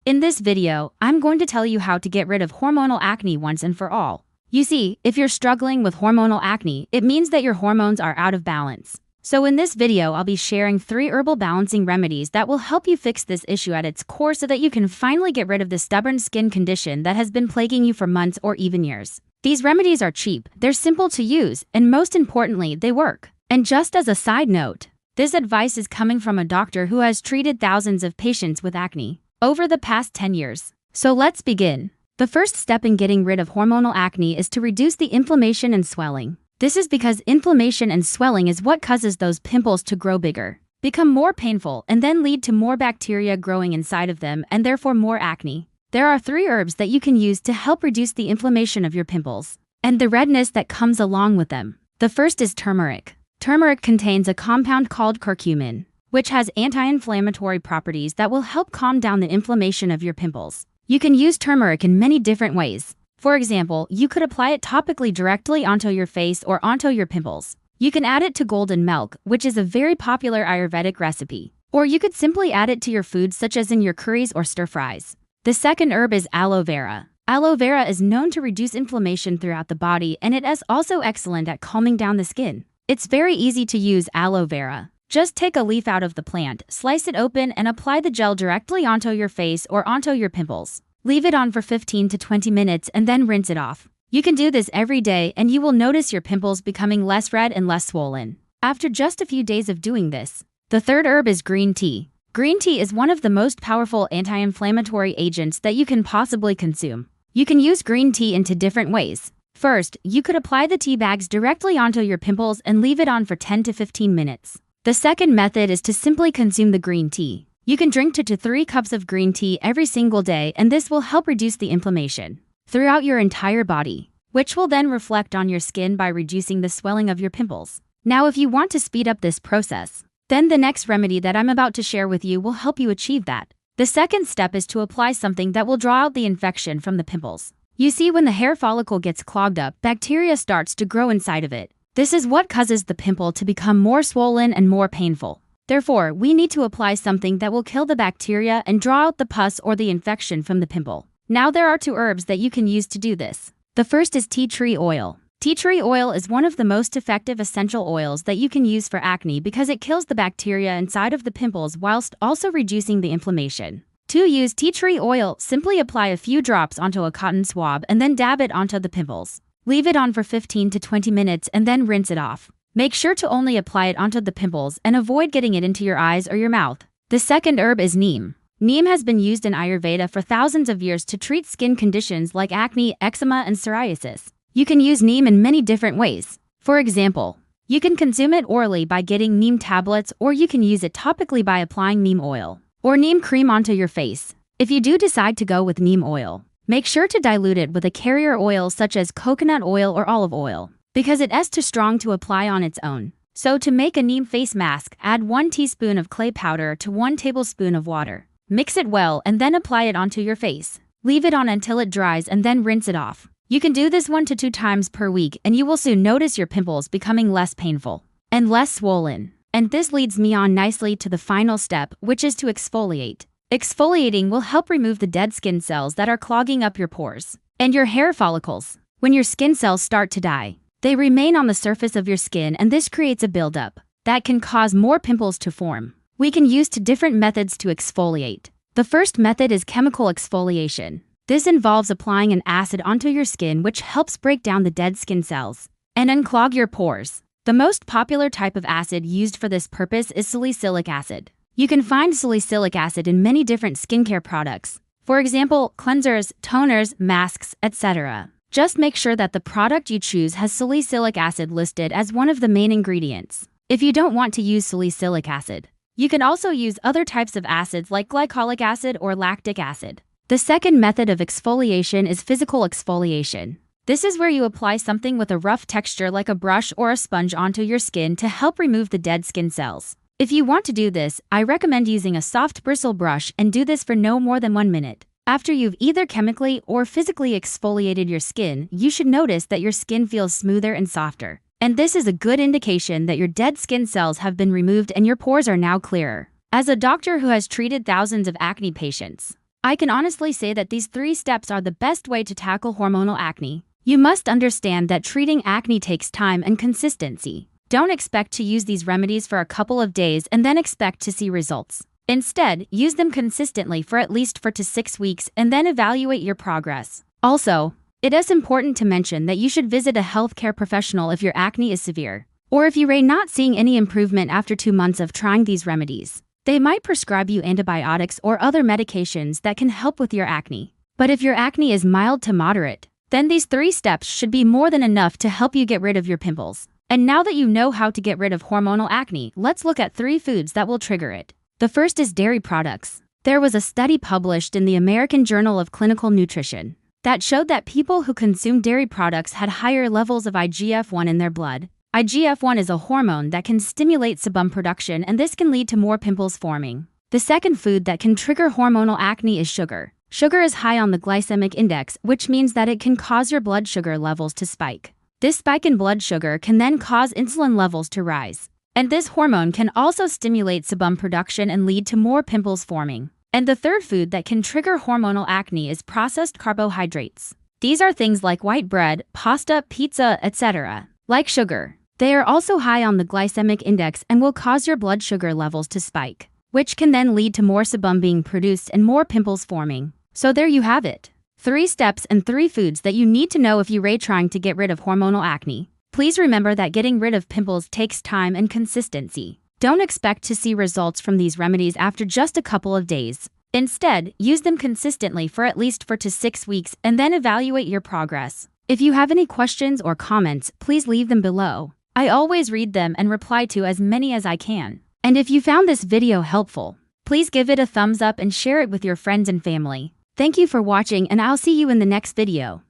In this video, I'm going to tell you how to get rid of hormonal acne once and for all. You see, if you're struggling with hormonal acne, it means that your hormones are out of balance. So in this video, I'll be sharing 3 herbal balancing remedies that will help you fix this issue at its core so that you can finally get rid of the stubborn skin condition that has been plaguing you for months or even years. These remedies are cheap, they're simple to use, and most importantly, they work. And just as a side note, this advice is coming from a doctor who has treated thousands of patients with acne over the past 10 years. So let's begin. The first step in getting rid of hormonal acne is to reduce the inflammation and swelling. This is because inflammation and swelling is what causes those pimples to grow bigger, become more painful, and then lead to more bacteria growing inside of them and therefore more acne. There are 3 herbs that you can use to help reduce the inflammation of your pimples and the redness that comes along with them. The first is turmeric. Turmeric contains a compound called curcumin, which has anti-inflammatory properties that will help calm down the inflammation of your pimples. You can use turmeric in many different ways. For example, you could apply it topically directly onto your face or onto your pimples. You can add it to golden milk, which is a very popular Ayurvedic recipe. Or you could simply add it to your foods such as in your curries or stir-fries. The second herb is aloe vera. Aloe vera is known to reduce inflammation throughout the body, and it is also excellent at calming down the skin. It's very easy to use aloe vera. Just take a leaf out of the plant, slice it open, and apply the gel directly onto your face or onto your pimples. Leave it on for 15 to 20 minutes and then rinse it off. You can do this every day and you will notice your pimples becoming less red and less swollen after just a few days of doing this. The third herb is green tea. Green tea is one of the most powerful anti-inflammatory agents that you can possibly consume. You can use green tea into different ways. First, you could apply the tea bags directly onto your pimples and leave it on for 10 to 15 minutes. The second method is to simply consume the green tea. You can drink 2 to 3 cups of green tea every single day, and this will help reduce the inflammation throughout your entire body, which will then reflect on your skin by reducing the swelling of your pimples. Now, if you want to speed up this process, then the next remedy that I'm about to share with you will help you achieve that. The second step is to apply something that will draw out the infection from the pimples. You see, when the hair follicle gets clogged up, bacteria starts to grow inside of it. This is what causes the pimple to become more swollen and more painful. Therefore, we need to apply something that will kill the bacteria and draw out the pus or the infection from the pimple. Now there are 2 herbs that you can use to do this. The first is tea tree oil. Tea tree oil is one of the most effective essential oils that you can use for acne because it kills the bacteria inside of the pimples whilst also reducing the inflammation. To use tea tree oil, simply apply a few drops onto a cotton swab and then dab it onto the pimples. Leave it on for 15 to 20 minutes and then rinse it off. Make sure to only apply it onto the pimples and avoid getting it into your eyes or your mouth. The second herb is neem. Neem has been used in Ayurveda for thousands of years to treat skin conditions like acne, eczema, and psoriasis. You can use neem in many different ways. For example, you can consume it orally by getting neem tablets, or you can use it topically by applying neem oil or neem cream onto your face. If you do decide to go with neem oil, make sure to dilute it with a carrier oil such as coconut oil or olive oil, because it is too strong to apply on its own. So to make a neem face mask, add 1 teaspoon of clay powder to 1 tablespoon of water. Mix it well and then apply it onto your face. Leave it on until it dries and then rinse it off. You can do this 1 to 2 times per week and you will soon notice your pimples becoming less painful and less swollen. And this leads me on nicely to the final step, which is to exfoliate. Exfoliating will help remove the dead skin cells that are clogging up your pores and your hair follicles. When your skin cells start to die, they remain on the surface of your skin, and this creates a buildup that can cause more pimples to form. We can use 2 different methods to exfoliate. The first method is chemical exfoliation. This involves applying an acid onto your skin, which helps break down the dead skin cells and unclog your pores. The most popular type of acid used for this purpose is salicylic acid. You can find salicylic acid in many different skincare products. For example, cleansers, toners, masks, etc. Just make sure that the product you choose has salicylic acid listed as one of the main ingredients. If you don't want to use salicylic acid, you can also use other types of acids like glycolic acid or lactic acid. The second method of exfoliation is physical exfoliation. This is where you apply something with a rough texture like a brush or a sponge onto your skin to help remove the dead skin cells. If you want to do this, I recommend using a soft bristle brush and do this for no more than 1 minute. After you've either chemically or physically exfoliated your skin, you should notice that your skin feels smoother and softer. And this is a good indication that your dead skin cells have been removed and your pores are now clearer. As a doctor who has treated thousands of acne patients, I can honestly say that these 3 steps are the best way to tackle hormonal acne. You must understand that treating acne takes time and consistency. Don't expect to use these remedies for a couple of days and then expect to see results. Instead, use them consistently for at least 4 to 6 weeks and then evaluate your progress. Also, it is important to mention that you should visit a healthcare professional if your acne is severe, or if you are not seeing any improvement after 2 months of trying these remedies. They might prescribe you antibiotics or other medications that can help with your acne. But if your acne is mild to moderate, then these 3 steps should be more than enough to help you get rid of your pimples. And now that you know how to get rid of hormonal acne, let's look at 3 foods that will trigger it. The first is dairy products. There was a study published in the American Journal of Clinical Nutrition that showed that people who consume dairy products had higher levels of IGF-1 in their blood. IGF-1 is a hormone that can stimulate sebum production, and this can lead to more pimples forming. The second food that can trigger hormonal acne is sugar. Sugar is high on the glycemic index, which means that it can cause your blood sugar levels to spike. This spike in blood sugar can then cause insulin levels to rise. And this hormone can also stimulate sebum production and lead to more pimples forming. And the third food that can trigger hormonal acne is processed carbohydrates. These are things like white bread, pasta, pizza, etc. Like sugar, they are also high on the glycemic index and will cause your blood sugar levels to spike, which can then lead to more sebum being produced and more pimples forming. So there you have it. 3 steps and 3 foods that you need to know if you're trying to get rid of hormonal acne. Please remember that getting rid of pimples takes time and consistency. Don't expect to see results from these remedies after just a couple of days. Instead, use them consistently for at least 4 to 6 weeks and then evaluate your progress. If you have any questions or comments, please leave them below. I always read them and reply to as many as I can. And if you found this video helpful, please give it a thumbs up and share it with your friends and family. Thank you for watching, and I'll see you in the next video.